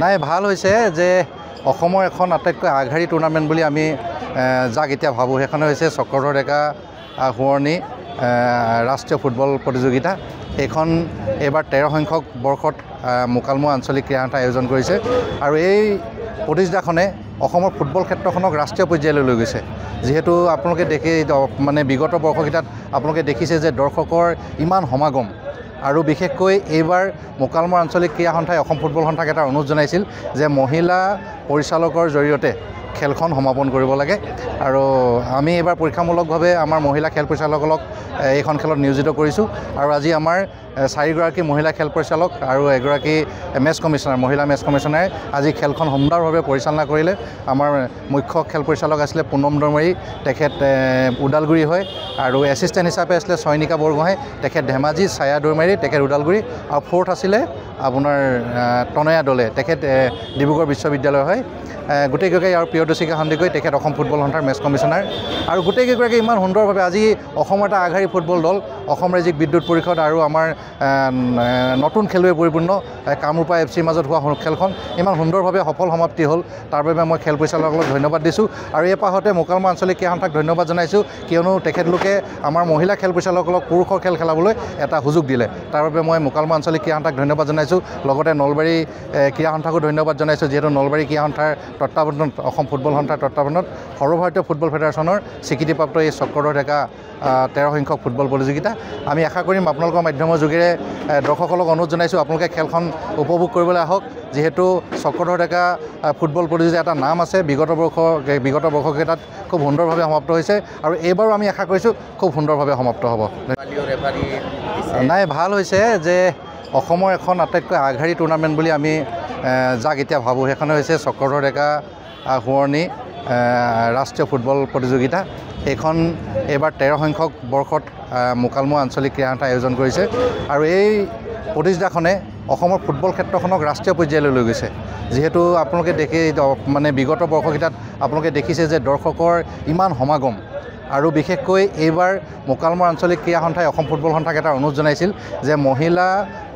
নাই ভাল হৈছে যে অসমৰ এখন আটাইতকৈ আগশাৰী টুৰ্ণামেণ্ট বুলি আমি যাক এতিয়া ভাবোঁ সেইখনে হৈছে চক্ৰধৰ ডেকা সোঁৱৰণী ৰাষ্ট্ৰীয় ফুটবল প্ৰতিযোগিতা। এইখন এইবাৰ 13 সংখ্যক বৰ্ষত মোকালমোৱা আঞ্চলিক ক্ৰীড়া সন্থাই আয়োজন কৰিছে আৰু এই প্ৰতিযোগিতাখনে অসমৰ ফুটবল ক্ষেত্ৰখনক ৰাষ্ট্ৰীয় পৰ্যায়লৈ লৈ গৈছে। যিহেতু আপোনালোকে দেখি মানে বিগত বৰ্ষকেইটাত আপোনালোকে দেখিছে যে দৰ্শকৰ ইমান সমাগম আৰু বিশেষকৈ এইবাৰ মোকালমোৱা আঞ্চলিক ক্ৰীড়া সন্থাই অসম ফুটবল সন্থাক এটা অনুৰোধ জনাইছিল যে মহিলা পৰিচালকৰ জৰিয়তে খেলখন সমাপন কৰিব লাগে আৰু আমি এইবাৰ পৰীক্ষামূলকভাৱে আমাৰ মহিলা খেল পৰিচালকসকলক এইখন খেলত নিয়োজিত কৰিছোঁ আৰু আজি আমাৰ 4গৰাকী মহিলা খেল পৰিচালক আৰু এগৰাকী মেচ কমিশ্যনাৰ মহিলা মেচ কমিশ্যনাৰে আজি খেলখন সুন্দৰভাৱে পৰিচালনা কৰিলে। আমাৰ মুখ্য খেল পৰিচালক আছিলে পুনম দৰমাৰী, তেখেত ওদালগুৰি হয় আৰু এছিষ্টেণ্ট হিচাপে আছিলে চয়নিকা বৰগোহাঁই, তেখেত ধেমাজি, ছায়া দৰমাৰী, তেখেত ওদালগুৰি আৰু ফ'ৰ্থ আছিলে আপোনাৰ তনয়া দলে, তেখেত ডিব্ৰুগড় বিশ্ববিদ্যালয় হয়। গোটেইকেইগৰাকী আৰু প্ৰিয়দৰ্শিকা সন্দিকৈ তেখেত অসম ফুটবল সন্থাৰ মেচ কমিশ্যনাৰ আৰু গোটেইকেইগৰাকী ইমান সুন্দৰভাৱে আজি অসমৰ এটা আগশাৰী ফুটবল দল অসম ৰাজ্যিক বিদ্যুৎ পৰিষদ আৰু আমাৰ নতুন খেলুৱৈ পৰিপূৰ্ণ কামৰূপা FCৰ মাজত হোৱা খেলখন ইমান সুন্দৰভাৱে সফল সমাপ্তি হ'ল। তাৰ বাবে মই খেল পৰিচালকসকলক ধন্যবাদ দিছোঁ আৰু এই পাহতে মোকালমোৱা আঞ্চলিক ক্ৰীড়া সন্থাক ধন্যবাদ জনাইছোঁ, কিয়নো তেখেতলোকে আমাৰ মহিলা খেল পৰিচালকসকলক পুৰুষৰ খেল খেলাবলৈ এটা সুযোগ দিলে। তাৰ বাবে মই মোকালমোৱা আঞ্চলিক ক্ৰীড়া সন্থাক ধন্যবাদ জনাইছোঁ। লগতে নলবাৰী ক্ৰীড়া সন্থাকো ধন্যবাদ জনাইছোঁ, যিহেতু নলবাৰী ক্ৰীড়া সন্থাৰ তত্বাৱধানত অসম ফুটবল সন্থাৰ তত্বাৱধানত সৰ্বভাৰতীয় ফুটবল ফেডাৰেশ্যনৰ স্বীকৃতিপ্ৰাপ্ত এই চক্ৰধৰ ডেকা 13 সংখ্যক ফুটবল প্ৰতিযোগিতা। আমি আশা কৰিম আপোনালোকৰ মাধ্যমৰ যোগেৰে দৰ্শকসকলক অনুৰোধ জনাইছোঁ আপোনালোকে খেলখন উপভোগ কৰিবলৈ আহক। যিহেতু চক্ৰধৰ ডেকা ফুটবল প্ৰতিযোগিতা এটা নাম আছে, বিগত বৰ্ষকেইটাত খুব সুন্দৰভাৱে সমাপ্ত হৈছে আৰু এইবাৰো আমি আশা কৰিছোঁ খুব সুন্দৰভাৱে সমাপ্ত হ'ব। নাই ভাল হৈছে যে অসমৰ এখন আটাইতকৈ আগশাৰী টুৰ্ণামেণ্ট বুলি আমি যাক এতিয়া ভাবোঁ সেইখনে হৈছে চক্ৰধৰ ডেকা সোঁৱৰণী ৰাষ্ট্ৰীয় ফুটবল প্ৰতিযোগিতা। এইখন এইবাৰ 13 সংখ্যক বৰ্ষত মোকালমোৱা আঞ্চলিক ক্ৰীড়া সন্থাই আয়োজন কৰিছে আৰু এই প্ৰতিযোগিতাখনে অসমৰ ফুটবল ক্ষেত্ৰখনক ৰাষ্ট্ৰীয় পৰ্যায়লৈ লৈ গৈছে। যিহেতু আপোনালোকে দেখি মানে বিগত বৰ্ষকেইটাত আপোনালোকে দেখিছে যে দৰ্শকৰ ইমান সমাগম আৰু বিশেষকৈ এইবাৰ মোকালমোৱা আঞ্চলিক ক্ৰীড়া সন্থাই অসম ফুটবল সন্থাক এটা অনুৰোধ জনাইছিল যে মহিলা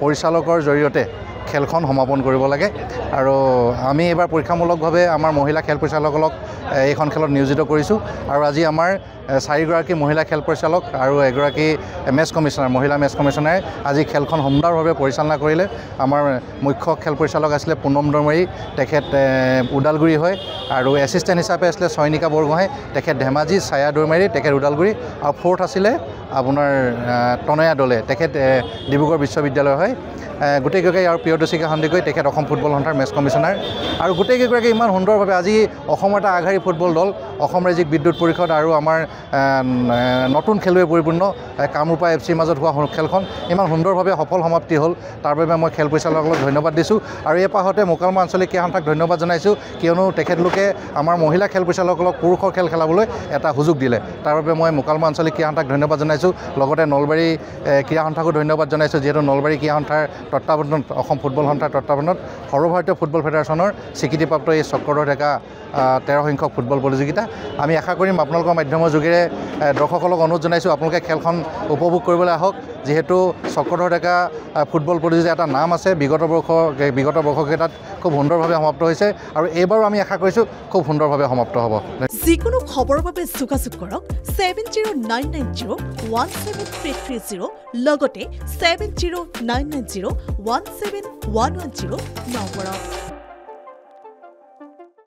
পৰিচালকৰ জৰিয়তে খেলখন সমাপন কৰিব লাগে আৰু আমি এইবাৰ পৰীক্ষামূলকভাৱে আমাৰ মহিলা খেল পৰিচালকসকলক এইখন খেলত নিয়োজিত কৰিছোঁ আৰু আজি আমাৰ 4গৰাকী মহিলা খেল পৰিচালক আৰু এগৰাকী মেচ কমিশ্যনাৰ মহিলা মেচ কমিশ্যনাৰে আজি খেলখন সুন্দৰভাৱে পৰিচালনা কৰিলে। আমাৰ মুখ্য খেল পৰিচালক আছিলে পুনম দৰমাৰী, তেখেত ওদালগুৰি হয় আৰু এছিষ্টেণ্ট হিচাপে আছিলে চয়নিকা বৰগোহাঁই, তেখেত ধেমাজি, ছায়া দৰমাৰী, তেখেত ওদালগুৰি আৰু ফ'ৰ্থ আছিলে আপোনাৰ তনয়া দলে, তেখেত ডিব্ৰুগড় বিশ্ববিদ্যালয় হয়। গোটেইকেইগৰাকী আৰু প্ৰিয়দৰ্শিকা সন্দিকৈ তেখেত অসম ফুটবল সন্থাৰ মেচ কমিশ্যনাৰ আৰু গোটেইকেইগৰাকী ইমান সুন্দৰভাৱে আজি অসমৰ এটা আগশাৰী ফুটবল দল অসম ৰাজ্যিক বিদ্যুৎ পৰিষদ আৰু আমাৰ নতুন খেলুৱৈ পৰিপূৰ্ণ কামৰূপা FCৰ মাজত হোৱা খেলখন ইমান সুন্দৰভাৱে সফল সমাপ্তি হ'ল। তাৰ বাবে মই খেল পৰিচালকসকলক ধন্যবাদ দিছোঁ আৰু এই পাহতে মোকালমোৱা আঞ্চলিক ক্ৰীড়া সন্থাক ধন্যবাদ জনাইছোঁ, কিয়নো তেখেতলোকে আমাৰ মহিলা খেল পৰিচালকসকলক পুৰুষৰ খেল খেলাবলৈ এটা সুযোগ দিলে। তাৰ বাবে মই মোকালমোৱা আঞ্চলিক ক্ৰীড়া সন্থাক ধন্যবাদ জনাইছোঁ। লগতে নলবাৰী ক্ৰীড়া সন্থাকো ধন্যবাদ জনাইছোঁ, যিহেতু নলবাৰী ক্ৰীড়া সন্থাৰ তত্বাৱধানত অসম ফুটবল সন্থাৰ তত্বাৱধানত সৰ্বভাৰতীয় ফুটবল ফেডাৰেশ্যনৰ স্বীকৃতিপ্ৰাপ্ত এই চক্ৰধৰ ডেকা 13 সংখ্যক ফুটবল প্ৰতিযোগিতা। আমি আশা কৰিম আপোনালোকৰ মাধ্যমৰ যোগেৰে দৰ্শকসকলক অনুৰোধ জনাইছোঁ আপোনালোকে খেলখন উপভোগ কৰিবলৈ আহক। যিহেতু চক্ৰধৰ ডেকা ফুটবল প্ৰতিযোগিতা এটা নাম আছে, বিগত বৰ্ষকেইটাত খুব সুন্দৰভাৱে সমাপ্ত হৈছে আৰু এইবাৰো আমি আশা কৰিছোঁ খুব সুন্দৰভাৱে সমাপ্ত হ'ব। যিকোনো খবৰৰ বাবে যোগাযোগ কৰক 7099017330 লগতে 7099017110 নম্বৰত।